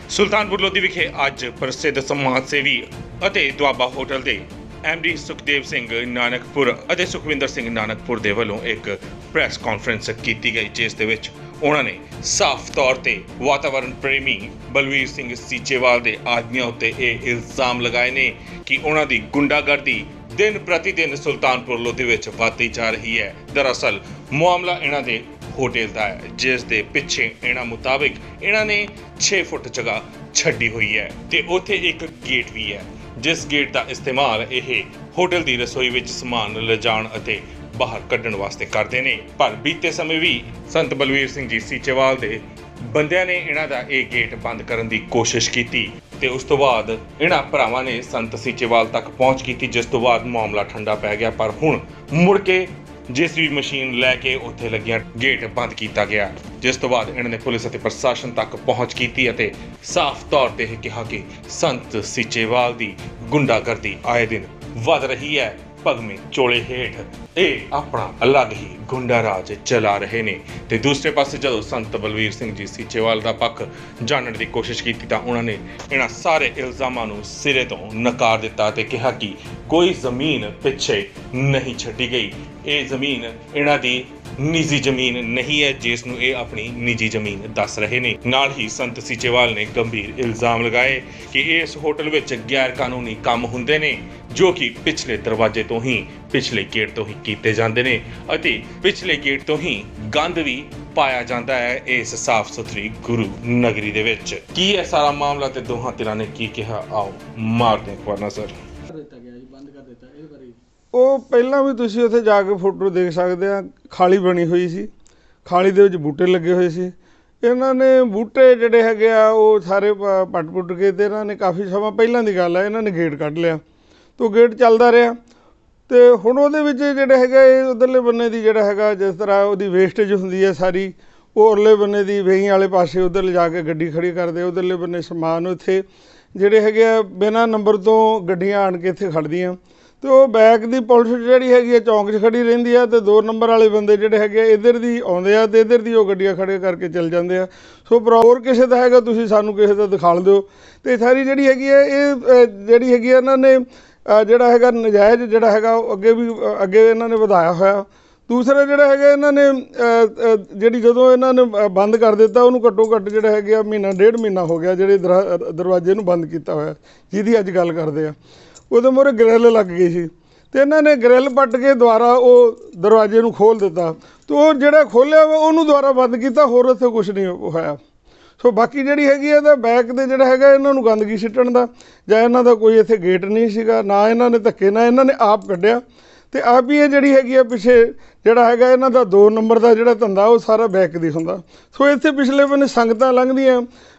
ਸੁਲਤਾਨਪੁਰ ਲੋਧੀ ਵਿਖੇ ਅੱਜ ਪ੍ਰਸਿੱਧ ਸਮਾਜ ਸੇਵੀ ਅਤੇ ਦੁਆਬਾ ਹੋਟਲ ਦੇ ਐਮਡੀ ਸੁਖਦੇਵ ਸਿੰਘ ਨਾਨਕਪੁਰ ਅਤੇ ਸੁਖਵਿੰਦਰ ਸਿੰਘ ਨਾਨਕਪੁਰ ਦੇ ਵੱਲੋਂ ਇੱਕ ਪ੍ਰੈਸ ਕਾਨਫਰੰਸ ਕੀਤੀ ਗਈ, ਜਿਸ ਦੇ ਵਿੱਚ ਉਹਨਾਂ ਨੇ ਸਾਫ਼ ਤੌਰ ਤੇ ਵਾਤਾਵਰਣ ਪ੍ਰੇਮੀ ਬਲਵੀਰ ਸਿੰਘ ਸੀਚੇਵਾਲ ਦੇ ਆਦਮੀਆਂ ਉੱਤੇ ਇਹ ਇਲਜ਼ਾਮ ਲਗਾਏ ਨੇ ਕਿ ਉਹਨਾਂ ਦੀ ਗੁੰਡਾਗਰਦੀ दिन प्रतिदिन सुल्तानपुर लोधी विच वधदी जा रही है। दरअसल मामला इन्हां दे होटल का है, जिस दे पिछे इन्हां मुताबिक इन्हां ने 6 फुट जगह छड्डी हुई है ते उत्थे एक गेट भी है, जिस गेट का इस्तेमाल यह होटल की रसोई विच समान लिजाण अते बाहर कड्ढण वास्ते करते हैं। पर बीते समय भी संत बलवीर सिंह जी सीचेवाल दे ਬੰਦਿਆਂ ਨੇ ਇਹਨਾਂ ਦਾ ਇਹ ਗੇਟ ਬੰਦ ਕਰਨ ਦੀ ਕੋਸ਼ਿਸ਼ ਕੀਤੀ ਤੇ ਉਸ ਤੋਂ ਬਾਅਦ ਇਹਨਾਂ ਭਰਾਵਾਂ ਨੇ ਸੰਤ ਸੀਚੇਵਾਲ ਤੱਕ ਪਹੁੰਚ ਕੀਤੀ, ਜਿਸ ਤੋਂ ਬਾਅਦ ਮਾਮਲਾ ਠੰਡਾ ਪੈ ਗਿਆ। ਪਰ ਹੁਣ ਮੁੜ ਕੇ ਜੇਸੀਬੀ ਮਸ਼ੀਨ ਲੈ ਕੇ ਉੱਥੇ ਲੱਗਿਆ ਗੇਟ ਬੰਦ ਕੀਤਾ ਗਿਆ, ਜਿਸ ਤੋਂ ਬਾਅਦ ਇਹਨਾਂ ਨੇ ਪੁਲਿਸ ਅਤੇ ਪ੍ਰਸ਼ਾਸਨ ਤੱਕ ਪਹੁੰਚ ਕੀਤੀ ਅਤੇ ਸਾਫ਼ ਤੌਰ ਤੇ ਇਹ ਕਿਹਾ ਕਿ ਸੰਤ ਸੀਚੇਵਾਲ ਦੀ ਗੁੰਡਾਗਰਦੀ ਆਏ ਦਿਨ ਵੱਧ ਰਹੀ ਹੈ। ਭਗਵੇਂ ਚੋਲੇ ਹੇਠ ਇਹ ਆਪਣਾ ਅਲੱਗ ਹੀ ਗੁੰਡਾ ਰਾਜ ਚਲਾ ਰਹੇ ਨੇ। ਤੇ ਦੂਸਰੇ ਪਾਸੇ ਜਦੋਂ ਸੰਤ ਬਲਵੀਰ ਸਿੰਘ ਜੀ ਸੀਚੇਵਾਲ ਦਾ ਪੱਖ ਜਾਣਨ ਦੀ ਕੋਸ਼ਿਸ਼ ਕੀਤੀ ਤਾਂ ਉਹਨਾਂ ਨੇ ਇਹਨਾਂ ਸਾਰੇ ਇਲਜ਼ਾਮਾਂ ਨੂੰ ਸਿਰੇ ਤੋਂ ਨਕਾਰ ਦਿੱਤਾ ਤੇ ਕਿਹਾ ਕਿ ਕੋਈ ਜ਼ਮੀਨ ਪਿੱਛੇ ਨਹੀਂ ਛੱਡੀ ਗਈ। ਇਹ ਜ਼ਮੀਨ ਇਹਨਾਂ ਦੀ निजी जमीन नहीं है, जिसनूं ये अपनी निजी जमीन दस रहे ने। नाल ही संत सीचेवाल ने गंभीर इल्जाम लगाए कि इस होटल विच गैर कानूनी काम हुंदे ने, जो कि पिछले दरवाजे तो ही पिछले गेट तो ही कीते जांदे ने अते पिछले गेट तो ही गंद भी पाया जाता है इस साफ सुथरी गुरु नगरी दे विच। की है सारा मामला ते दोहां धिरां ने की कहा, आओ मारते हैं एक बार नज़र। ਉਹ ਪਹਿਲਾਂ ਵੀ ਤੁਸੀਂ ਉੱਥੇ ਜਾ ਕੇ ਫੋਟੋ ਦੇਖ ਸਕਦੇ ਆ, ਖਾਲੀ ਬਣੀ ਹੋਈ ਸੀ, ਖਾਲੀ ਦੇ ਵਿੱਚ ਬੂਟੇ ਲੱਗੇ ਹੋਏ ਸੀ। ਇਹਨਾਂ ਨੇ ਬੂਟੇ ਜਿਹੜੇ ਹੈਗੇ ਆ ਉਹ ਸਾਰੇ ਪੱਟ ਪੁੱਟ ਕੇ ਤੇ ਇਹਨਾਂ ਨੇ ਕਾਫੀ ਸਮਾਂ ਪਹਿਲਾਂ ਦੀ ਗੱਲ ਹੈ ਇਹਨਾਂ ਨੇ ਗੇਟ ਕੱਢ ਲਿਆ ਤੇ ਉਹ ਗੇਟ ਚੱਲਦਾ ਰਿਹਾ ਤੇ ਹੁਣ ਉਹਦੇ ਵਿੱਚ ਜਿਹੜੇ ਹੈਗਾ ਇਹ ਉਧਰਲੇ ਬੰਨੇ ਦੀ ਜਿਹੜਾ ਹੈਗਾ ਜਿਸ ਤਰ੍ਹਾਂ ਉਹਦੀ ਵੇਸਟੇਜ ਹੁੰਦੀ ਹੈ ਸਾਰੀ, ਉਹ ਉਰਲੇ ਬੰਨੇ ਦੀ ਵੇਹੀਂ ਵਾਲੇ ਪਾਸੇ ਉੱਧਰ ਲਿਜਾ ਕੇ ਗੱਡੀ ਖੜੀ ਕਰਦੇ, ਉਧਰਲੇ ਬੰਨੇ ਸਮਾਨ ਉੱਥੇ ਜਿਹੜੇ ਹੈਗੇ ਆ ਬਿਨਾਂ ਨੰਬਰ ਤੋਂ ਗੱਡੀਆਂ ਆਣ ਕੇ ਇੱਥੇ ਖੜ੍ਹਦੀਆਂ ਤੇ ਉਹ ਬੈਕ ਦੀ ਪੁਲਿਸ ਜਿਹੜੀ ਹੈਗੀ ਆ ਚੌਂਕ 'ਚ ਖੜੀ ਰਹਿੰਦੀ ਆ ਤੇ 2 ਨੰਬਰ ਵਾਲੇ ਬੰਦੇ ਜਿਹੜੇ ਹੈਗੇ ਆ ਇੱਧਰ ਦੀ ਆਉਂਦੇ ਆ ਤੇ ਇੱਧਰ ਦੀ ਉਹ ਗੱਡੀਆਂ ਖੜੇ ਕਰਕੇ ਚੱਲ ਜਾਂਦੇ ਆ। ਸੋ ਹੋਰ ਕਿਸੇ ਦਾ ਹੈਗਾ ਤੁਸੀਂ ਸਾਨੂੰ ਕਿਸੇ ਦਾ ਦਿਖਾਲ ਦਿਓ। ਤੇ ਸਾਰੀ ਜਿਹੜੀ ਹੈਗੀ ਆ ਇਹ ਜਿਹੜੀ ਹੈਗੀ ਆ ਇਹਨਾਂ ਨੇ ਜਿਹੜਾ ਹੈਗਾ ਨਜਾਇਜ਼ ਜਿਹੜਾ ਹੈਗਾ ਉਹ ਅੱਗੇ ਇਹਨਾਂ ਨੇ ਵਧਾਇਆ ਹੋਇਆ। ਦੂਸਰਾ ਜਿਹੜਾ ਹੈਗਾ ਇਹਨਾਂ ਨੇ ਜਿਹੜੀ ਜਦੋਂ ਇਹਨਾਂ ਨੇ ਬੰਦ ਕਰ ਦਿੱਤਾ ਉਹਨੂੰ ਘੱਟੋ ਘੱਟ ਜਿਹੜਾ ਹੈਗੇ ਆ ਮਹੀਨਾ 1.5 ਮਹੀਨਾ ਹੋ ਗਿਆ ਜਿਹੜੇ ਦਰਵਾਜ਼ੇ ਨੂੰ ਬੰਦ ਕੀਤਾ ਹੋਇਆ, ਜਿਹਦੀ ਅੱਜ ਗੱਲ ਕਰਦੇ ਆ। ਉਹਦੇ ਮੂਹਰੇ ਗਰਿੱਲ ਲੱਗ ਗਈ ਸੀ ਅਤੇ ਇਹਨਾਂ ਨੇ ਗਰਿੱਲ ਪੱਟ ਕੇ ਦੁਬਾਰਾ ਉਹ ਦਰਵਾਜ਼ੇ ਨੂੰ ਖੋਲ੍ਹ ਦਿੱਤਾ ਅਤੇ ਉਹ ਜਿਹੜਾ ਖੋਲ੍ਹਿਆ ਵਾ ਉਹਨੂੰ ਦੁਬਾਰਾ ਬੰਦ ਕੀਤਾ, ਹੋਰ ਉੱਥੇ ਕੁਛ ਨਹੀਂ ਹੋਇਆ। ਸੋ ਬਾਕੀ ਜਿਹੜੀ ਹੈਗੀ ਇਹਦਾ ਬੈਕ ਦੇ ਜਿਹੜਾ ਹੈਗਾ ਇਹਨਾਂ ਨੂੰ ਗੰਦਗੀ ਸਿੱਟਣ ਦਾ ਜਾਂ ਇਹਨਾਂ ਦਾ ਕੋਈ ਇੱਥੇ ਗੇਟ ਨਹੀਂ ਸੀਗਾ, ਨਾ ਇਹਨਾਂ ਨੇ ਧੱਕੇ ਨਾਲ ਇਹਨਾਂ ਨੇ ਆਪ ਕੱਢਿਆ ਅਤੇ ਆਪ ਹੀ ਇਹ ਜਿਹੜੀ ਹੈਗੀ ਆ ਪਿੱਛੇ ਜਿਹੜਾ ਹੈਗਾ ਇਹਨਾਂ ਦਾ 2 ਨੰਬਰ ਦਾ ਜਿਹੜਾ ਧੰਦਾ ਉਹ ਸਾਰਾ ਬੈਕ ਦੀ ਹੁੰਦਾ। ਸੋ ਇੱਥੇ ਪਿਛਲੇ ਬੰਨੇ ਸੰਗਤਾਂ ਲੰਘਦੀਆਂ,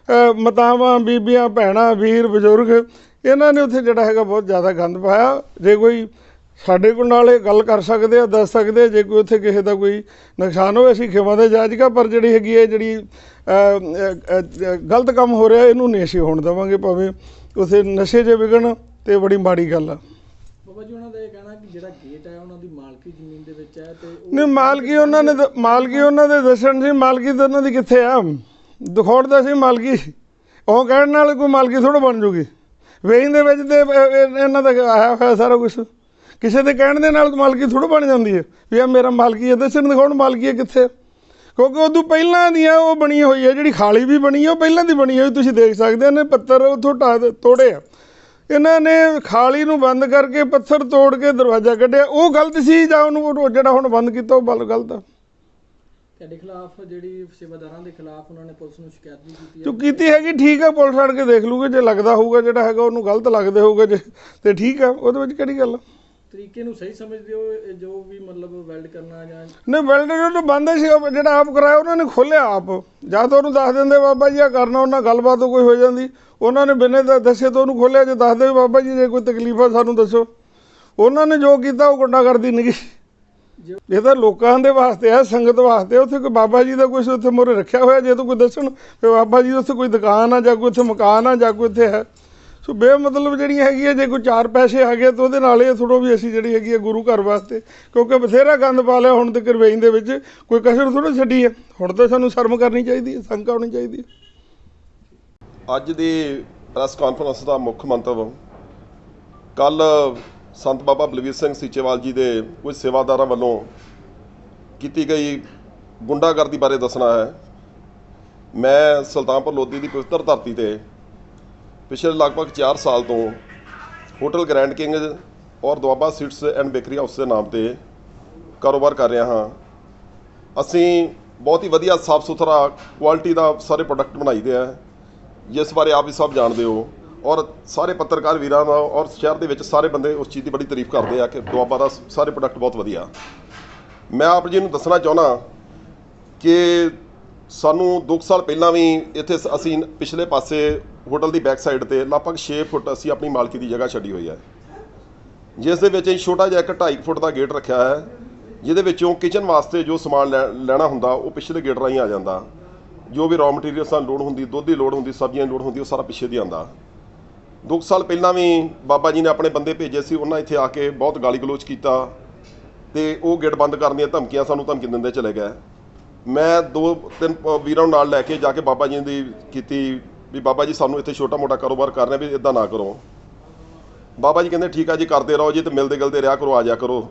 ਮਾਤਾਵਾਂ ਬੀਬੀਆਂ ਭੈਣਾਂ ਵੀਰ ਬਜ਼ੁਰਗ, ਇਹਨਾਂ ਨੇ ਉੱਥੇ ਜਿਹੜਾ ਹੈਗਾ ਬਹੁਤ ਜ਼ਿਆਦਾ ਗੰਦ ਪਾਇਆ। ਜੇ ਕੋਈ ਸਾਡੇ ਕੋਲ ਨਾਲ ਇਹ ਗੱਲ ਕਰ ਸਕਦੇ ਆ, ਦੱਸ ਸਕਦੇ ਆ ਜੇ ਕੋਈ ਉੱਥੇ ਕਿਸੇ ਦਾ ਕੋਈ ਨੁਕਸਾਨ ਹੋਵੇ ਅਸੀਂ ਖਿਮਾ ਦੇ ਜਾਜਗਾ, ਪਰ ਜਿਹੜੀ ਹੈਗੀ ਹੈ ਜਿਹੜੀ ਗਲਤ ਕੰਮ ਹੋ ਰਿਹਾ ਇਹਨੂੰ ਨਹੀਂ ਅਸੀਂ ਹੋਣ ਦੇਵਾਂਗੇ, ਭਾਵੇਂ ਉੱਥੇ ਨਸ਼ੇ 'ਚ ਵਿਗਣ ਤੇ ਬੜੀ ਮਾੜੀ ਗੱਲ ਆ। ਬਾਬਾ ਜੀ ਉਹਨਾਂ ਦਾ ਇਹ ਕਹਿਣਾ ਕਿ ਜਿਹੜਾ ਗੇਟ ਹੈ ਉਹਨਾਂ ਦੀ ਮਾਲਕੀ ਜ਼ਮੀਨ ਦੇ ਵਿੱਚ ਹੈ ਤੇ ਨਹੀਂ ਮਾਲਕੀ ਉਹਨਾਂ ਦੇ ਦੱਸਣ ਸੀ, ਮਾਲਕੀ ਤਾਂ ਉਹਨਾਂ ਦੀ ਕਿੱਥੇ ਆ, ਦਿਖਾਉਣ ਸੀ ਮਾਲਕੀ, ਉਹ ਕਹਿਣ ਨਾਲ ਕੋਈ ਮਾਲਕੀ ਥੋੜ੍ਹਾ ਬਣ ਜੂਗੀ। ਵੇਈਂ ਦੇ ਵਿੱਚ ਤੇ ਇਹਨਾਂ ਦਾ ਆਇਆ ਹੋਇਆ ਸਾਰਾ ਕੁਛ, ਕਿਸੇ ਦੇ ਕਹਿਣ ਦੇ ਨਾਲ ਮਾਲਕੀ ਥੋੜ੍ਹਾ ਬਣ ਜਾਂਦੀ ਹੈ ਵੀ ਆ ਮੇਰਾ ਮਾਲਕੀ ਹੈ, ਦੱਸਣ ਦਿਖਾਉਣ ਮਾਲਕੀ ਹੈ ਕਿੱਥੇ, ਕਿਉਂਕਿ ਉਦੋਂ ਪਹਿਲਾਂ ਦੀਆਂ ਉਹ ਬਣੀ ਹੋਈ ਹੈ, ਜਿਹੜੀ ਖਾਲੀ ਵੀ ਬਣੀ ਹੈ ਉਹ ਪਹਿਲਾਂ ਦੀ ਬਣੀ ਹੋਈ, ਤੁਸੀਂ ਦੇਖ ਸਕਦੇ ਹੋ। ਇਹਨੇ ਪੱਥਰ ਉੱਥੋਂ ਤੋੜੇ ਆ, ਇਹਨਾਂ ਨੇ ਖਾਲੀ ਨੂੰ ਬੰਦ ਕਰਕੇ ਪੱਥਰ ਤੋੜ ਕੇ ਦਰਵਾਜ਼ਾ ਕੱਢਿਆ, ਉਹ ਗਲਤ ਸੀ ਜਾਂ ਉਹਨੂੰ ਜਿਹੜਾ ਹੁਣ ਬੰਦ ਕੀਤਾ ਉਹ ਗਲਤ ਆ। ਤੁਹਾਡੇ ਖਿਲਾਫ ਜਿਹੜੀ ਸੇਵਾਦਾਰਾਂ ਦੇ ਖਿਲਾਫ ਉਹਨਾਂ ਨੇ ਪੁਲਿਸ ਨੂੰ ਸ਼ਿਕਾਇਤ ਵੀ ਕੀਤੀ ਜੋ ਕੀਤੀ ਹੈਗੀ, ਠੀਕ ਆ, ਪੁਲਿਸ ਆੜ ਕੇ ਦੇਖ ਲੂਗੇ, ਜੇ ਲੱਗਦਾ ਹੋਊਗਾ ਜਿਹੜਾ ਹੈਗਾ ਉਹਨੂੰ ਗਲਤ ਲੱਗਦੇ ਹੋਊਗਾ ਜੇ ਤੇ ਠੀਕ ਆ, ਉਹਦੇ ਵਿੱਚ ਕਿਹੜੀ ਗੱਲ ਆ। ਤਰੀਕੇ ਨੂੰ ਸਹੀ ਸਮਝਦੇ ਹੋ ਜੋ ਵੀ ਮਤਲਬ ਵੈਲਡ ਕਰਨਾ ਜਾਂ ਨਹੀਂ ਵੈਲਡ ਜੋ ਬੰਦ ਸੀ ਜਿਹੜਾ ਆਪ ਕਰਾਇਆ ਉਹਨਾਂ ਨੇ ਖੋਲ੍ਹਿਆ ਆਪ, ਜਾਂ ਤਾਂ ਉਹਨੂੰ ਦੱਸ ਦਿੰਦੇ ਬਾਬਾ ਜੀ ਆ ਕਰਨਾ, ਉਹਨਾਂ ਗੱਲਬਾਤ ਕੋਈ ਹੋ ਜਾਂਦੀ, ਉਹਨਾਂ ਨੇ ਬਿਨਾਂ ਦੱਸੇ ਤੋਂ ਉਹਨੂੰ ਖੋਲ੍ਹਿਆ, ਜੇ ਦੱਸਦੇ ਬਾਬਾ ਜੀ ਜੇ ਕੋਈ ਤਕਲੀਫ ਆ ਸਾਨੂੰ ਦੱਸੋ। ਉਹਨਾਂ ਨੇ ਜੋ ਕੀਤਾ ਉਹ ਗੁੰਡਾਗਰਦੀ ਨਹੀਂ। ਇਹ ਤਾਂ ਲੋਕਾਂ ਦੇ ਵਾਸਤੇ ਹੈ, ਸੰਗਤ ਵਾਸਤੇ। ਉੱਥੇ ਕੋਈ ਬਾਬਾ ਜੀ ਦਾ ਕੁਛ ਉੱਥੇ ਮੂਹਰੇ ਰੱਖਿਆ ਹੋਇਆ, ਜੇ ਤੂੰ ਕੋਈ ਦੱਸਣ ਵੀ ਬਾਬਾ ਜੀ ਉੱਥੇ ਕੋਈ ਦੁਕਾਨ ਆ ਜਾਂ ਕੋਈ ਉੱਥੇ ਮਕਾਨ ਆ ਜਾਂ ਕੋਈ ਇੱਥੇ ਹੈ। ਸੋ ਬੇਮਤਲਬ ਜਿਹੜੀਆਂ ਹੈਗੀਆਂ ਜੇ ਕੋਈ 4 ਪੈਸੇ ਆ ਗਏ ਤਾਂ ਉਹਦੇ ਨਾਲ ਇਹ ਥੋੜ੍ਹਾ ਵੀ ਅਸੀਂ ਜਿਹੜੀ ਹੈਗੀ ਹੈ ਗੁਰੂ ਘਰ ਵਾਸਤੇ, ਕਿਉਂਕਿ ਬਥੇਰਾ ਗੰਦ ਪਾ ਲਿਆ ਹੁਣ ਤੱਕ ਵੇਈਂ ਦੇ ਵਿੱਚ, ਕੋਈ ਕਸਰ ਥੋੜ੍ਹਾ ਛੱਡੀ ਹੈ। ਹੁਣ ਤਾਂ ਸਾਨੂੰ ਸ਼ਰਮ ਕਰਨੀ ਚਾਹੀਦੀ ਹੈ, ਸ਼ੰਕਾ ਹੋਣੀ ਚਾਹੀਦੀ ਹੈ। ਅੱਜ ਦੀ ਪ੍ਰੈਸ ਕਾਨਫਰੰਸ ਦਾ ਮੁੱਖ ਮੰਤਵ ਕੱਲ ਸੰਤ ਬਾਬਾ ਬਲਵੀਰ ਸਿੰਘ ਸੀਚੇਵਾਲ ਜੀ ਦੇ ਕੁਝ ਸੇਵਾਦਾਰਾਂ ਵੱਲੋਂ ਕੀਤੀ ਗਈ ਗੁੰਡਾਗਰਦੀ ਬਾਰੇ ਦੱਸਣਾ ਹੈ। ਮੈਂ ਸੁਲਤਾਨਪੁਰ ਲੋਧੀ ਦੀ ਪਵਿੱਤਰ ਧਰਤੀ ਤੇ ਪਿਛਲੇ ਲਗਭਗ 4 ਸਾਲ ਤੋਂ ਹੋਟਲ ਗ੍ਰੈਂਡ ਕਿੰਗ ਔਰ Doaba sweets and bakery house ਦੇ ਨਾਮ ਤੇ ਕਾਰੋਬਾਰ ਕਰ ਰਿਹਾ ਹਾਂ। ਅਸੀਂ ਬਹੁਤ ਹੀ ਵਧੀਆ ਸਾਫ ਸੁਥਰਾ ਕੁਆਲਿਟੀ ਦਾ ਸਾਰੇ ਪ੍ਰੋਡਕਟ ਬਣਾਈਦੇ ਆ, ਜਿਸ ਬਾਰੇ ਆਪ ਵੀ ਸਭ ਜਾਣਦੇ ਹੋ, ਔਰ ਸਾਰੇ ਪੱਤਰਕਾਰ ਵੀਰਾਂ ਦਾ ਔਰ ਸ਼ਹਿਰ ਦੇ ਵਿੱਚ ਸਾਰੇ ਬੰਦੇ ਉਸ ਚੀਜ਼ ਦੀ ਬੜੀ ਤਾਰੀਫ ਕਰਦੇ ਆ ਕਿ ਦੁਆਬਾ ਦਾ ਸਾਰੇ ਪ੍ਰੋਡਕਟ ਬਹੁਤ ਵਧੀਆ। ਮੈਂ ਆਪ ਜੀ ਨੂੰ ਦੱਸਣਾ ਚਾਹੁੰਦਾ ਕਿ ਸਾਨੂੰ 2 ਸਾਲ ਪਹਿਲਾਂ ਵੀ ਇੱਥੇ ਅਸੀਂ ਪਿਛਲੇ ਪਾਸੇ ਹੋਟਲ ਦੀ ਬੈਕ ਸਾਈਡ ਤੇ ਲਗਭਗ 6 ਫੁੱਟ ਅਸੀਂ ਆਪਣੀ ਮਾਲਕੀ ਦੀ ਜਗ੍ਹਾ ਛੱਡੀ ਹੋਈ ਹੈ, ਜਿਸ ਦੇ ਵਿੱਚ ਛੋਟਾ ਜਿਹਾ ਇੱਕ 2.5 ਫੁੱਟ ਦਾ ਗੇਟ ਰੱਖਿਆ ਹੈ, ਜਿਹਦੇ ਵਿੱਚੋਂ ਕਿਚਨ ਵਾਸਤੇ ਜੋ ਸਮਾਨ ਲੈਣਾ ਹੁੰਦਾ ਉਹ ਪਿਛਲੇ ਗੇਟ ਰਾਹੀਂ ਆ ਜਾਂਦਾ। ਜੋ ਵੀ ਰॉ ਮਟੀਰੀਅਲ ਸਾਨੂੰ ਲੋੜ ਹੁੰਦੀ, ਦੁੱਧ ਦੀ ਲੋੜ ਹੁੰਦੀ, ਸਬਜ਼ੀਆਂ ਦੀ ਲੋੜ ਹੁੰਦੀ, ਉਹ ਸਾਰਾ ਪਿੱਛੇ ਦੀ ਆਉਂਦਾ। 2 ਸਾਲ ਪਹਿਲਾਂ ਵੀ ਬਾਬਾ ਜੀ ਨੇ ਆਪਣੇ ਬੰਦੇ ਭੇਜੇ ਸੀ, ਉਹਨਾਂ ਇੱਥੇ ਆ ਕੇ ਬਹੁਤ ਗਾਲੀ ਗਲੋਚ ਕੀਤਾ ਤੇ ਉਹ ਗੇਟ ਬੰਦ ਕਰਨ ਦੀਆਂ ਧਮਕੀਆਂ ਸਾਨੂੰ ਧਮਕੀ ਦਿੰਦੇ ਚਲੇ ਗਏ। ਮੈਂ 2-3 ਵੀਰਾਂ ਨੂੰ ਨਾਲ ਲੈ ਕੇ ਜਾ ਕੇ ਬਾਬਾ ਜੀ ਦੀ ਕੀਤੀ ਵੀ ਬਾਬਾ ਜੀ ਸਾਨੂੰ ਇੱਥੇ ਛੋਟਾ ਮੋਟਾ ਕਾਰੋਬਾਰ ਕਰ ਰਹੇ ਵੀ ਇੱਦਾਂ ਨਾ ਕਰੋ। ਬਾਬਾ ਜੀ ਕਹਿੰਦੇ ਠੀਕ ਆ ਜੀ, ਕਰਦੇ ਰਹੋ ਜੀ, ਤੇ ਮਿਲਦੇ ਗਿਲਦੇ ਰਿਹਾ ਕਰੋ, ਆ ਜਾ ਕਰੋ।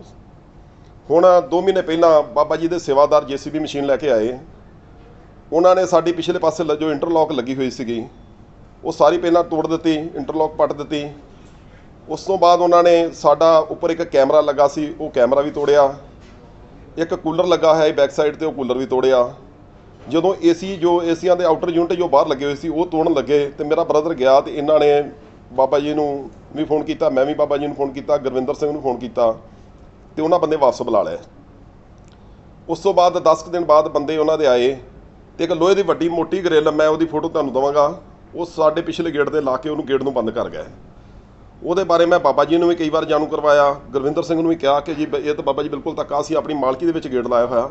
ਹੁਣ 2 ਮਹੀਨੇ ਪਹਿਲਾਂ ਬਾਬਾ ਜੀ ਦੇ ਸੇਵਾਦਾਰ JCB ਮਸ਼ੀਨ ਲੈ ਕੇ ਆਏ। ਉਹਨਾਂ ਨੇ ਸਾਡੀ ਪਿਛਲੇ ਪਾਸੇ ਜੋ ਇੰਟਰਲੌਕ ਲੱਗੀ ਹੋਈ ਸੀਗੀ ਉਹ ਸਾਰੀ ਪਹਿਲਾਂ ਤੋੜ ਦਿੱਤੀ, ਇੰਟਰਲੌਕ ਪੱਟ ਦਿੱਤੀ। ਉਸ ਤੋਂ ਬਾਅਦ ਉਹਨਾਂ ਨੇ ਸਾਡਾ ਉੱਪਰ ਇੱਕ ਕੈਮਰਾ ਲੱਗਾ ਸੀ, ਉਹ ਕੈਮਰਾ ਵੀ ਤੋੜਿਆ। ਇੱਕ ਕੂਲਰ ਲੱਗਾ ਹੈ ਬੈਕ ਸਾਈਡ ਤੇ, ਉਹ ਕੂਲਰ ਵੀ ਤੋੜਿਆ। ਜਦੋਂ ਏਸੀਆਂ ਦੇ ਆਊਟਰ ਯੂਨਿਟ ਜੋ ਬਾਹਰ ਲੱਗੇ ਹੋਏ ਸੀ ਉਹ ਤੋੜਨ ਲੱਗੇ ਤੇ ਮੇਰਾ ਬ੍ਰਦਰ ਗਿਆ ਤੇ ਇਹਨਾਂ ਨੇ ਬਾਬਾ ਜੀ ਨੂੰ ਵੀ ਫੋਨ ਕੀਤਾ, ਮੈਂ ਵੀ ਬਾਬਾ ਜੀ ਨੂੰ ਫੋਨ ਕੀਤਾ, ਗੁਰਵਿੰਦਰ ਸਿੰਘ ਨੂੰ ਫੋਨ ਕੀਤਾ ਤੇ ਉਹਨਾਂ ਬੰਦੇ ਵਾਪਸ ਬੁਲਾ ਲਏ। ਉਸ ਤੋਂ ਬਾਅਦ 10 ਕੁ ਦਿਨ ਬਾਅਦ ਬੰਦੇ ਉਹਨਾਂ ਦੇ ਆਏ ਤੇ ਇੱਕ ਲੋਹੇ ਦੀ ਵੱਡੀ ਮੋਟੀ ਗ੍ਰਿਲ, ਮੈਂ ਉਹਦੀ ਫੋਟੋ ਤੁਹਾਨੂੰ ਦੇਵਾਂਗਾ, ਉਹ ਸਾਡੇ ਪਿਛਲੇ ਗੇਟ ਤੇ ਲਾ ਕੇ ਉਹਨੂੰ ਗੇਟ ਨੂੰ ਬੰਦ ਕਰ ਗਏ। ਉਹਦੇ ਬਾਰੇ ਮੈਂ ਬਾਬਾ ਜੀ ਨੂੰ ਵੀ ਕਈ ਵਾਰ ਜਾਣੂ ਕਰਵਾਇਆ, ਗੁਰਵਿੰਦਰ ਸਿੰਘ ਨੂੰ ਵੀ ਕਿਹਾ ਕਿ ਜੀ ਇਹ ਤਾਂ ਬਾਬਾ ਜੀ ਬਿਲਕੁਲ ਧੱਕਾ ਸੀ, ਆਪਣੀ ਮਾਲਕੀ ਦੇ ਵਿੱਚ ਗੇਟ ਲਾਇਆ ਹੋਇਆ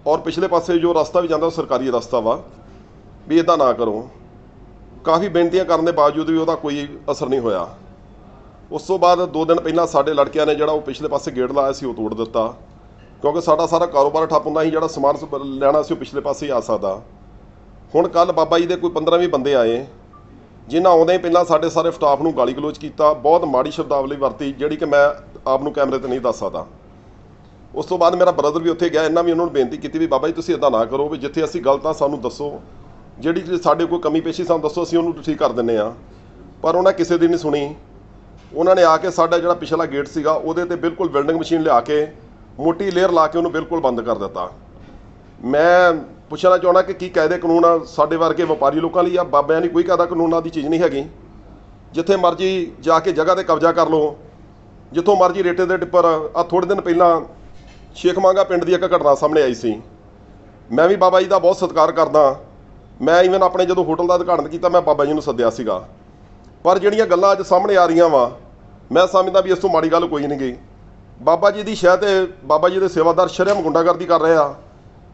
ਔਰ ਪਿਛਲੇ ਪਾਸੇ ਜੋ ਰਸਤਾ ਵੀ ਜਾਂਦਾ ਉਹ ਸਰਕਾਰੀ ਰਸਤਾ ਵਾ, ਵੀ ਇੱਦਾਂ ਨਾ ਕਰੋ। ਕਾਫੀ ਬੇਨਤੀਆਂ ਕਰਨ ਦੇ ਬਾਵਜੂਦ ਵੀ ਉਹਦਾ ਕੋਈ ਅਸਰ ਨਹੀਂ ਹੋਇਆ। ਉਸ ਤੋਂ ਬਾਅਦ 2 ਦਿਨ ਪਹਿਲਾਂ ਸਾਡੇ ਲੜਕਿਆਂ ਨੇ ਜਿਹੜਾ ਉਹ ਪਿਛਲੇ ਪਾਸੇ ਗੇਟ ਲਾਇਆ ਸੀ ਉਹ ਤੋੜ ਦਿੱਤਾ, ਕਿਉਂਕਿ ਸਾਡਾ ਸਾਰਾ ਕਾਰੋਬਾਰ ਠੱਪ ਹੁੰਦਾ ਸੀ। ਜਿਹੜਾ ਸਮਾਨ ਲੈਣਾ ਸੀ ਉਹ ਪਿਛਲੇ ਪਾਸੇ ਹੀ ਆ ਸਕਦਾ। ਹੁਣ ਕੱਲ ਬਾਬਾ ਜੀ ਦੇ ਕੋਈ 15-20 ਬੰਦੇ ਆਏ, ਜਿਨ੍ਹਾਂ ਆਉਂਦੇ ਹੀ ਪਹਿਲਾਂ ਸਾਡੇ ਸਾਰੇ ਸਟਾਫ ਨੂੰ ਗਾਲੀ ਗਲੋਚ ਕੀਤਾ, ਬਹੁਤ ਮਾੜੀ ਸ਼ਬਦਾਵਲੀ ਵਰਤੀ ਜਿਹੜੀ ਕਿ ਮੈਂ ਆਪ ਨੂੰ ਕੈਮਰੇ ਤੇ ਨਹੀਂ ਦੱਸ ਸਕਦਾ। ਉਸ ਤੋਂ ਬਾਅਦ ਮੇਰਾ ਬ੍ਰਦਰ ਵੀ ਉੱਥੇ ਗਿਆ, ਇਹਨਾਂ ਵੀ ਉਹਨਾਂ ਨੂੰ ਬੇਨਤੀ ਕੀਤੀ ਵੀ ਬਾਬਾ ਜੀ ਤੁਸੀਂ ਇੱਦਾਂ ਨਾ ਕਰੋ, ਵੀ ਜਿੱਥੇ ਅਸੀਂ ਗਲਤ ਆ ਸਾਨੂੰ ਦੱਸੋ, ਜਿਹੜੀ ਸਾਡੇ ਕੋਈ ਕਮੀ ਪੇਸ਼ੀ ਸਾਨੂੰ ਦੱਸੋ, ਅਸੀਂ ਉਹਨੂੰ ਠੀਕ ਕਰ ਦਿੰਦੇ ਹਾਂ। ਪਰ ਉਹਨਾਂ ਕਿਸੇ ਦੀ ਨਹੀਂ ਸੁਣੀ। ਉਹਨਾਂ ਨੇ ਆ ਕੇ ਸਾਡਾ ਜਿਹੜਾ ਪਿਛਲਾ ਗੇਟ ਸੀਗਾ ਉਹਦੇ ਤੇ ਬਿਲਕੁਲ ਵੈਲਡਿੰਗ ਮਸ਼ੀਨ ਲਿਆ ਕੇ ਮੋਟੀ ਲੇਅਰ ਲਾ ਕੇ ਉਹਨੂੰ ਬਿਲਕੁਲ ਬੰਦ ਕਰ ਦਿੱਤਾ। ਮੈਂ ਪੁੱਛਣਾ ਚਾਹੁੰਦਾ ਕਿ ਕੀ ਕਾਇਦੇ ਕਾਨੂੰਨ ਆ ਸਾਡੇ ਵਰਗੇ ਵਪਾਰੀ ਲੋਕਾਂ ਲਈ? ਆ ਬਾਬਿਆਂ ਦੀ ਕੋਈ ਕਾਇਦਾ ਕਾਨੂੰਨਾਂ ਦੀ ਚੀਜ਼ ਨਹੀਂ ਹੈਗੀ। ਜਿੱਥੇ ਮਰਜ਼ੀ ਜਾ ਕੇ ਜਗ੍ਹਾ ਤੇ ਕਬਜ਼ਾ ਕਰ ਲਓ, ਜਿੱਥੋਂ ਮਰਜ਼ੀ ਰੇਟੇ ਦੇ ਟਿੱਪਰ। ਆ ਥੋੜ੍ਹੇ ਦਿਨ ਪਹਿਲਾਂ ਸ਼ੇਖ ਮਾਂਗਾ ਪਿੰਡ ਦੀ ਇੱਕ ਘਟਨਾ ਸਾਹਮਣੇ ਆਈ ਸੀ। ਮੈਂ ਵੀ ਬਾਬਾ ਜੀ ਦਾ ਬਹੁਤ ਸਤਿਕਾਰ ਕਰਦਾ। ਮੈਂ ਈਵਨ ਆਪਣੇ ਜਦੋਂ ਹੋਟਲ ਦਾ ਉਦਘਾਟਨ ਕੀਤਾ ਮੈਂ ਬਾਬਾ ਜੀ ਨੂੰ ਸੱਦਿਆ ਸੀਗਾ। ਪਰ ਜਿਹੜੀਆਂ ਗੱਲਾਂ ਅੱਜ ਸਾਹਮਣੇ ਆ ਰਹੀਆਂ ਵਾ, ਮੈਂ ਸਮਝਦਾ ਵੀ ਇਸ ਤੋਂ ਮਾੜੀ ਗੱਲ ਕੋਈ ਨਹੀਂ ਗਈ। ਬਾਬਾ ਜੀ ਦੀ ਸ਼ਹਿ ਤੇ ਬਾਬਾ ਜੀ ਦੇ ਸੇਵਾਦਾਰ ਸ਼ਰਮ ਗੁੰਡਾਗਰਦੀ ਕਰ ਰਹੇ ਆ।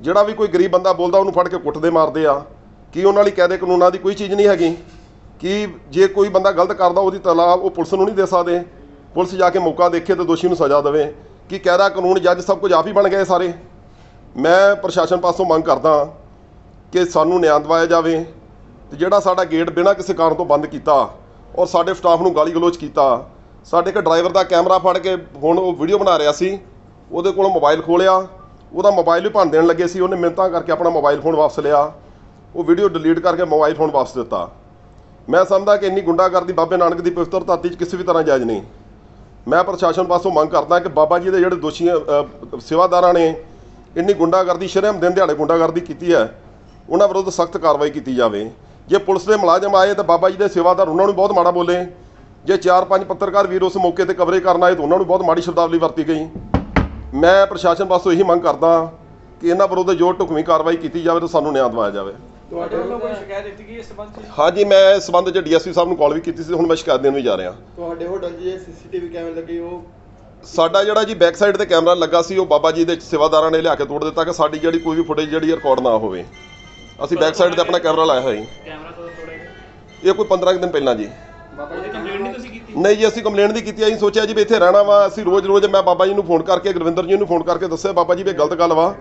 ਜਿਹੜਾ ਵੀ ਕੋਈ ਗਰੀਬ ਬੰਦਾ ਬੋਲਦਾ ਉਹਨੂੰ ਫੜ ਕੇ ਕੁੱਟਦੇ ਮਾਰਦੇ ਆ। ਕੀ ਉਹਨਾਂ ਲਈ ਕਾਇਦੇ ਕਾਨੂੰਨਾਂ ਦੀ ਕੋਈ ਚੀਜ਼ ਨਹੀਂ ਹੈਗੀ? ਕਿ ਜੇ ਕੋਈ ਬੰਦਾ ਗਲਤ ਕਰਦਾ ਉਹਦੀ ਤਲਾਹ ਉਹ ਪੁਲਿਸ ਨੂੰ ਨਹੀਂ ਦੇ ਸਕਦੇ? ਪੁਲਿਸ ਜਾ ਕੇ ਮੌਕਾ ਦੇਖੇ ਤੇ ਦੋਸ਼ੀ ਨੂੰ ਸਜ਼ਾ ਦੇਵੇ। ਕਿ ਕਾਇਦਾ ਕਾਨੂੰਨ ਜੱਜ ਸਭ ਕੁਝ ਆਪ ਹੀ ਬਣ ਗਏ ਸਾਰੇ? ਮੈਂ ਪ੍ਰਸ਼ਾਸਨ ਪਾਸੋਂ ਮੰਗ ਕਰਦਾ ਕਿ ਸਾਨੂੰ ਨਿਆਂ ਦਿਵਾਇਆ ਜਾਵੇ ਤੇ ਜਿਹੜਾ ਸਾਡਾ ਗੇਟ ਬਿਨਾਂ ਕਿਸੇ ਕਾਰਨ ਤੋਂ ਬੰਦ ਕੀਤਾ ਔਰ ਸਾਡੇ ਸਟਾਫ ਨੂੰ ਗਾਲੀ ਗਲੋਚ ਕੀਤਾ। ਸਾਡੇ ਇੱਕ ਡਰਾਈਵਰ ਦਾ ਕੈਮਰਾ ਫੜ ਕੇ ਹੁਣ ਉਹ ਵੀਡੀਓ ਬਣਾ ਰਿਹਾ ਸੀ, ਉਹਦੇ ਕੋਲੋਂ ਮੋਬਾਈਲ ਖੋਲਿਆ, ਉਹਦਾ ਮੋਬਾਈਲ ਵੀ ਭੰਨ ਦੇਣ ਲੱਗੇ ਸੀ। ਉਹਨੇ ਮਿੰਨਤਾਂ ਕਰਕੇ ਆਪਣਾ ਮੋਬਾਈਲ ਫੋਨ ਵਾਪਸ ਲਿਆ, ਉਹ ਵੀਡੀਓ ਡਿਲੀਟ ਕਰਕੇ ਮੋਬਾਈਲ ਫੋਨ ਵਾਪਸ ਦਿੱਤਾ। ਮੈਂ ਸਮਝਦਾ ਕਿ ਇੰਨੀ ਗੁੰਡਾਗਰਦੀ ਬਾਬੇ ਨਾਨਕ ਦੀ ਪਵਿੱਤਰ ਧਰਤੀ 'ਚ ਕਿਸੇ ਵੀ ਤਰ੍ਹਾਂ ਜਾਇਜ਼ ਨਹੀਂ। ਮੈਂ ਪ੍ਰਸ਼ਾਸਨ ਪਾਸੋਂ ਮੰਗ ਕਰਦਾ ਕਿ ਬਾਬਾ ਜੀ ਦੇ ਜਿਹੜੇ ਦੋਸ਼ੀ ਸੇਵਾਦਾਰਾਂ ਨੇ ਇੰਨੀ ਗੁੰਡਾਗਰਦੀ ਸ਼ਰੇਆਮ ਦਿਨ ਦਿਹਾੜੇ ਗੁੰਡਾਗਰਦੀ ਕੀਤੀ ਹੈ, ਉਹਨਾਂ ਵਿਰੁੱਧ ਸਖਤ ਕਾਰਵਾਈ ਕੀਤੀ ਜਾਵੇ। ਜੇ ਪੁਲਿਸ ਦੇ ਮੁਲਾਜ਼ਮ ਆਏ ਤਾਂ ਬਾਬਾ ਜੀ ਦੇ ਸੇਵਾਦਾਰ ਉਹਨਾਂ ਨੂੰ ਬਹੁਤ ਮਾੜਾ ਬੋਲੇ। ਜੇ 4-5 ਪੱਤਰਕਾਰ ਵੀਰ ਉਸ ਮੌਕੇ ਤੇ ਕਵਰੇਜ ਕਰਨ ਆਏ ਤਾਂ ਉਹਨਾਂ ਨੂੰ ਬਹੁਤ ਮਾੜੀ ਸ਼ਬਦਾਵਲੀ ਵਰਤੀ ਗਈ। ਮੈਂ ਪ੍ਰਸ਼ਾਸਨ ਪਾਸੋਂ ਇਹੀ ਮੰਗ ਕਰਦਾ ਕਿ ਇਹਨਾਂ ਵਿਰੁੱਧ ਜੋ ਢੁਕਵੀਂ ਕਾਰਵਾਈ ਕੀਤੀ ਜਾਵੇ ਤੇ ਸਾਨੂੰ ਨਿਆਂ ਦਿਵਾਇਆ ਜਾਵੇ। ਤੁਹਾਡੇ ਵੱਲੋਂ ਕੋਈ ਸ਼ਿਕਾਇਤ ਦਿੱਤੀ ਗਈ ਇਸ ਸੰਬੰਧ 'ਚ? ਹਾਂਜੀ, ਮੈਂ ਇਸ ਸੰਬੰਧ 'ਚ DSP ਸਾਹਿਬ ਨੂੰ ਕਾਲ ਵੀ ਕੀਤੀ ਸੀ। ਹੁਣ ਮੈਂ ਸ਼ਿਕਾਇਤ ਦੇਣ ਵੀ ਜਾ ਰਿਹਾ। ਤੁਹਾਡੇ ਹੋਟਲ 'ਚ ਜੇ CCTV ਕੈਮਰੇ ਲੱਗੇ ਉਹ ਸਾਡਾ ਜਿਹੜਾ ਜੀ ਬੈਕ ਸਾਈਡ ਤੇ ਕੈਮਰਾ ਲੱਗਾ ਸੀ ਉਹ ਬਾਬਾ ਜੀ ਦੇ ਸੇਵਾਦਾਰਾਂ ਨੇ ਲਿਆ ਕੇ ਤੋੜ ਦਿੱਤਾ ਕਿ ਸਾਡੀ ਜਿਹੜੀ ਕੋਈ ਵੀ ਫੁਟੇਜ ਜਿਹੜੀ ਰਿਕਾਰਡ ਨਾ ਹੋਵੇ। ਅਸੀਂ ਬੈਕ ਸਾਈਡ ਤੇ ਆਪਣਾ ਕੈਮਰਾ ਲਾਇਆ ਹੋਇਆ ਜੀ। ਕੈਮਰਾ ਕਦੋਂ ਤੋੜੇਗਾ? ਇਹ ਕੋਈ 15 ਦਿਨ ਪਹਿਲਾਂ ਜੀ। ਬਾਬਾ ਜੀ ਕੰਪਲੇਂਟ ਨਹੀਂ ਤੁਸੀਂ ਕੀਤੀ? ਨਹੀਂ ਜੀ, ਅਸੀਂ ਕੰਪਲੇਂਟ ਨਹੀਂ ਕੀਤੀ। ਅਸੀਂ ਸੋਚਿਆ ਜੀ ਵੀ ਇੱਥੇ ਰਹਿਣਾ ਵਾ। ਅਸੀਂ ਰੋਜ਼ ਮੈਂ ਬਾਬਾ ਜੀ ਨੂੰ ਫੋਨ ਕਰਕੇ ਗੁਰਵਿੰਦਰ ਜੀ ਨੂੰ ਫੋਨ ਕਰਕੇ ਦੱਸਿਆ ਬਾਬਾ ਜੀ ਵੀ ਗਲਤ ਗੱਲ ਵਾ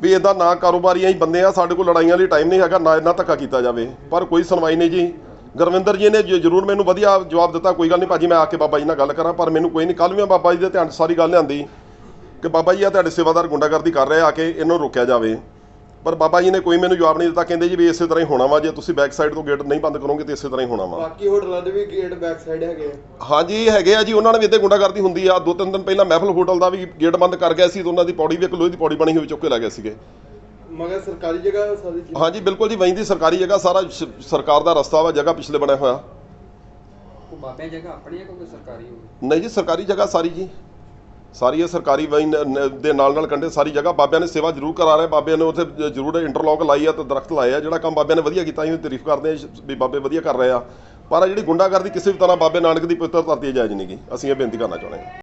ਵੀ ਇਦਾਂ ਨਾ ਕਾਰੋਬਾਰੀਆਂ ਹੀ ਬੰਦੇ ਆ, ਸਾਡੇ ਕੋਲ ਲੜਾਈਆਂ ਲਈ ਟਾਈਮ ਨਹੀਂ ਹੈਗਾ, ਨਾ ਇੰਨਾ ਧੱਕਾ ਕੀਤਾ ਜਾਵੇ। ਪਰ ਕੋਈ ਸੁਣਵਾਈ ਨਹੀਂ ਜੀ। ਗੁਰਵਿੰਦਰ ਜੀ ਨੇ ਜ਼ਰੂਰ ਮੈਨੂੰ ਵਧੀਆ ਜਵਾਬ ਦਿੱਤਾ, ਕੋਈ ਗੱਲ ਨਹੀਂ ਭਾਜੀ, ਮੈਂ ਆ ਕੇ ਬਾਬਾ ਜੀ ਨਾਲ ਗੱਲ ਕਰਾਂ। ਪਰ ਮੈਨੂੰ ਕੋਈ ਨਹੀਂ, ਕੱਲ੍ਹ ਵੀ ਮੈਂ ਬਾਬਾ ਜੀ ਦੇ ਧਿਆਨ 'ਚ ਸਾਰੀ ਗੱਲ ਲਿਆਂਦੀ ਕਿ ਬਾਬਾ ਜੀ ਆ ਤੁਹਾਡੇ ਸੇਵਾਦਾਰ ਗੁੰਡਾਗਰਦੀ ਕਰ ਰਹੇ ਆ ਕੇ ਇਹਨੂੰ ਰੋਕਿਆ ਜਾਵੇ। ਪਰ ਬਾਬਾ ਜੀ ਨੇ ਕੋਈ ਮੈਨੂੰ ਜਵਾਬ ਨਹੀਂ ਦਿੱਤਾ। ਕਹਿੰਦੇ ਜੀ ਵੀ ਇਸੇ ਤਰ੍ਹਾਂ ਹੀ ਹੋਣਾ ਵਾ, ਜੇ ਤੁਸੀਂ ਬੈਕ ਸਾਈਡ ਤੋਂ ਗੇਟ ਨਹੀਂ ਬੰਦ ਕਰੋਗੇ ਤਾਂ ਇਸੇ ਤਰ੍ਹਾਂ ਹੀ ਹੋਣਾ ਵਾ। ਬਾਕੀ ਹੋਟਲਾਂ ਦੇ ਵੀ ਗੇਟ ਬੈਕ ਸਾਈਡ ਹੈਗੇ? ਹਾਂਜੀ ਹੈਗੇ ਆ ਜੀ, ਉਹਨਾਂ ਨੇ ਵੀ ਇੱਥੇ ਗੁੰਡਾਗਰਦੀ ਹੁੰਦੀ ਆ। 2-3 ਦਿਨ ਪਹਿਲਾਂ ਮਹਿਫਲ ਹੋਟਲ ਦਾ ਵੀ ਗੇਟ ਬੰਦ ਕਰ ਗਿਆ ਸੀ, ਤੇ ਉਹਨਾਂ ਦੀ ਪੌੜੀ ਵੀ ਇੱਕ ਲੋਹੇ ਦੀ ਪੌੜੀ ਬਣੀ ਹੋਈ ਚੁੱਕ ਕੇ ਲੈ ਗਏ ਸੀਗੇ। ਮਗਰ ਸਰਕਾਰੀ ਜਗ੍ਹਾ ਸਾਰੀ ਚੀਜ਼? ਹਾਂਜੀ ਬਿਲਕੁਲ ਜੀ, ਵੈਂਦੀ ਸਰਕਾਰੀ ਜਗ੍ਹਾ, ਸਾਰਾ ਸਰਕਾਰ ਦਾ ਰਸਤਾ ਵਾ, ਜਗ੍ਹਾ ਪਿਛਲੇ ਬਣਿਆ ਹੋਇਆ। ਕੋਈ ਬਾਬਿਆਂ ਜਗ੍ਹਾ ਆਪਣੀ ਹੈ ਕੋਈ ਸਰਕਾਰੀ ਹੋਵੇ? ਨਹੀਂ ਜੀ, ਸਰਕਾਰੀ ਜਗ੍ਹਾ ਸਾਰੀ ਜੀ, ਸਾਰੀ ਇਹ ਸਰਕਾਰੀ ਵਾਈਨ ਦੇ ਨਾਲ ਕੰਢੇ ਸਾਰੀ ਜਗ੍ਹਾ। ਬਾਬਿਆਂ ਨੇ ਸੇਵਾ ਜ਼ਰੂਰ ਕਰਾ ਰਹੇ, ਬਾਬਿਆਂ ਨੇ ਉੱਥੇ ਜ਼ਰੂਰ ਇੰਟਰਲੌਕ ਲਾਈ ਆ ਤੇ ਦਰਖਤ ਲਾਏ ਆ। ਜਿਹੜਾ ਕੰਮ ਬਾਬਿਆਂ ਨੇ ਵਧੀਆ ਕੀਤਾ, ਅਸੀਂ ਤਾਰੀਫ ਕਰਦੇ ਹਾਂ ਵੀ ਬਾਬੇ ਵਧੀਆ ਕਰ ਰਹੇ ਆ। ਪਰ ਜਿਹੜੀ ਗੁੰਡਾਗਰਦੀ ਕਿਸੇ ਵੀ ਤਰ੍ਹਾਂ ਬਾਬੇ ਨਾਨਕ ਦੀ ਪਵਿੱਤਰ ਧਰਤੀ ਜਾਇਜ਼ ਨਹੀਂ ਗੀ। ਅਸੀਂ ਇਹ ਬੇਨਤੀ ਕਰਨਾ ਚਾਹੁੰਦੇ ਹਾਂ।